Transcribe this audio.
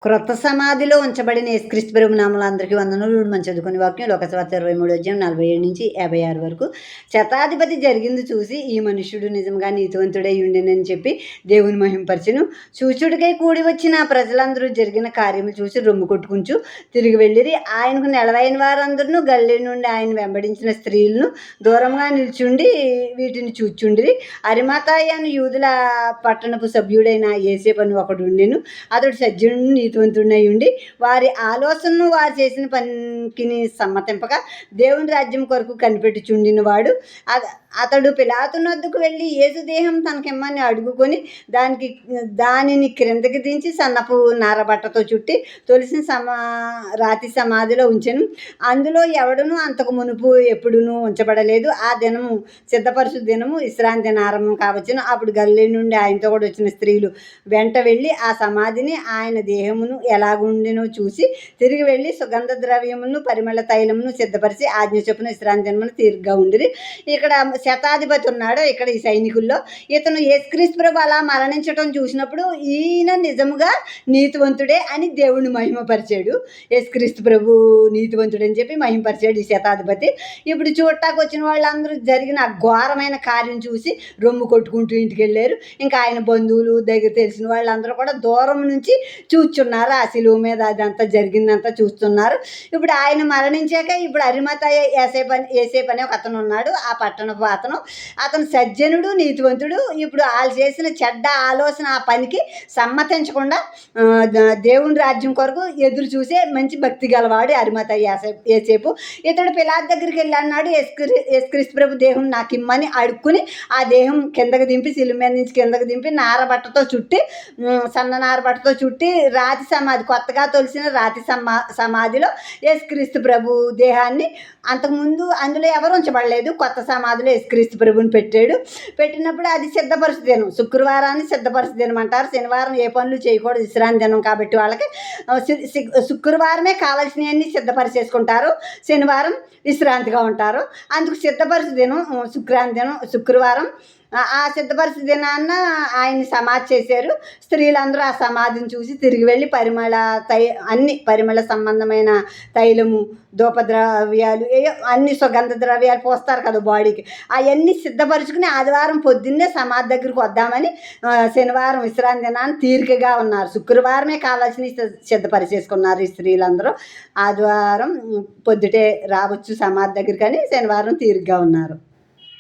క్రొత్త సమాధిలో ఉంచబడిన యేసుక్రీస్తు ప్రభు నామములో అందరికీ వందనాలు. మనం చదువుకునే వాక్యం లోకసువార్త 23:47-56 వరకు. శతాధిపతి జరిగింది చూసి ఈ మనుష్యుడు నిజంగా నీతివంతుడై ఉండెనని చెప్పి దేవుని మహింపరచెను. చూచుడికై కూడి వచ్చిన ప్రజలందరూ జరిగిన కార్యములు చూసి రొమ్ము కొట్టుకుంటూ తిరిగి వెళ్ళిరి. ఆయనకు నెలవైన వారందరూ గలిలయ నుండి ఆయన వెంబడించిన స్త్రీలను దూరంగా నిల్చుండి వీటిని చూచుండిరి. అరిమతాయి అను యూదుల పట్టణపు సభ్యుడైన యోసేపు అని ఒకడు ఉండెను. అతడు సజ్జనుడు నీతివంతుడై ఉండి వారి ఆలోచనను వారు చేసిన పనికిని సమ్మతింపక దేవుని రాజ్యం కొరకు కనిపెట్టుచుండిన వాడు. అతడు పిలాతు వద్దకు వెళ్ళి యేసు దేహం తనకిమ్మని అడుగుకొని దానిని క్రిందకి దించి సన్నపు నారబట్టతో చుట్టి తొలిసిన రాతి సమాధిలో ఉంచెను. అందులో ఎవడును అంతకు మునుపు ఎప్పుడునూ ఉంచబడలేదు. ఆ దినము సిద్ధపరచు దినము విశ్రాంతి దిన ఆరంభం కావచ్చును. అప్పుడు గలిలయ నుండి ఆయనతో కూడా వచ్చిన స్త్రీలు వెంట వెళ్ళి ఆ సమాధిని ఆయన దేహమును ఎలాగుండినో చూసి తిరిగి వెళ్ళి సుగంధ ద్రవ్యములను పరిమళ తైలమును సిద్ధపరిచి ఆజ్ఞ చొప్పున విశ్రాంతి దినమున తీరిగ్గా ఉండిరి. ఇక్కడ శతాధిపతి ఉన్నాడు. ఇక్కడ ఈ సైనికుల్లో ఇతను యేసుక్రీస్తు ప్రభు అలా మరణించటం చూసినప్పుడు ఈయన నిజముగా నీతివంతుడే అని దేవుణ్ణి మహిమపరిచాడు. యేసుక్రీస్తు ప్రభు నీతివంతుడని చెప్పి మహిమపరిచాడు ఈ శతాధిపతి. ఇప్పుడు చూడటానికి వచ్చిన వాళ్ళందరూ జరిగిన ఘోరమైన కార్యం చూసి రొమ్ము కొట్టుకుంటూ ఇంటికి వెళ్ళారు. ఇంకా ఆయన బంధువులు దగ్గర తెలిసిన వాళ్ళందరూ కూడా దూరం నుంచి చూస్తున్నారు. ఆ శిలువ మీద అదంతా జరిగిందంతా చూస్తున్నారు. ఇప్పుడు ఆయన మరణించాక ఇప్పుడు అరిమతాయి యోసేపు అనే ఒక అతను ఉన్నాడు. ఆ పట్టణపు అతను సజ్జనుడు నీతివంతుడు. ఇప్పుడు వాళ్ళు చేసిన చెడ్డ ఆలోచన ఆ పనికి సమ్మతించకుండా దేవుని రాజ్యం కొరకు ఎదురు చూసే మంచి భక్తి గలవాడు అరిమతాయి యోసేపు. ఇతడు పిలాతు దగ్గరికి వెళ్ళి అన్నాడు, యేసుక్రీస్తు ప్రభు దేహం నాకు ఇమ్మని అడుక్కుని ఆ దేహం కిందకి దింపి శిలువ మీద నుంచి కిందకి దింపి నారబట్టతో చుట్టి సన్న నారబట్టతో చుట్టి రాతి సమాధి కొత్తగా తొలిసిన రాతి సమాధిలో యేసుక్రీస్తు ప్రభు దేహాన్ని అంతకుముందు అందులో ఎవరు ఉంచబడలేదు. కొత్త సమాధిలో యేసుక్రీస్తు ప్రభుని పెట్టినప్పుడు అది సిద్ధపరచు దినం. శుక్రవారాన్ని సిద్ధపరచు దినం అంటారు. శనివారం ఏ పనులు చేయకూడదు, విశ్రాంతి దినం కాబట్టి వాళ్ళకి శుక్రవారమే కావాల్సినవన్నీ సిద్ధపరిచేసుకుంటారు. శనివారం విశ్రాంతిగా ఉంటారు. అందుకు సిద్ధపరచు దినం శుక్రవారం. ఆ సిద్ధపరిచే దినాన్న ఆయన్ని సమాధి చేశారు. స్త్రీలందరూ ఆ సమాధిని చూసి తిరిగి వెళ్ళి అన్ని పరిమళ సంబంధమైన తైలము, ధూపద్రవ్యాలు, అన్ని సుగంధ ద్రవ్యాలు పోస్తారు కదా బాడీకి, అవన్నీ సిద్ధపరుచుకుని ఆదివారం పొద్దున్నే సమాధి దగ్గరికి వద్దామని శనివారం విశ్రాంతి దినాన్ని తీరికగా ఉన్నారు. శుక్రవారమే కావాల్సినవి సిద్ధపరిచేసుకున్నారు ఈ స్త్రీలందరూ. ఆదివారం పొద్దుటే రావచ్చు సమాధి దగ్గరికి అని శనివారం తీరికగా ఉన్నారు.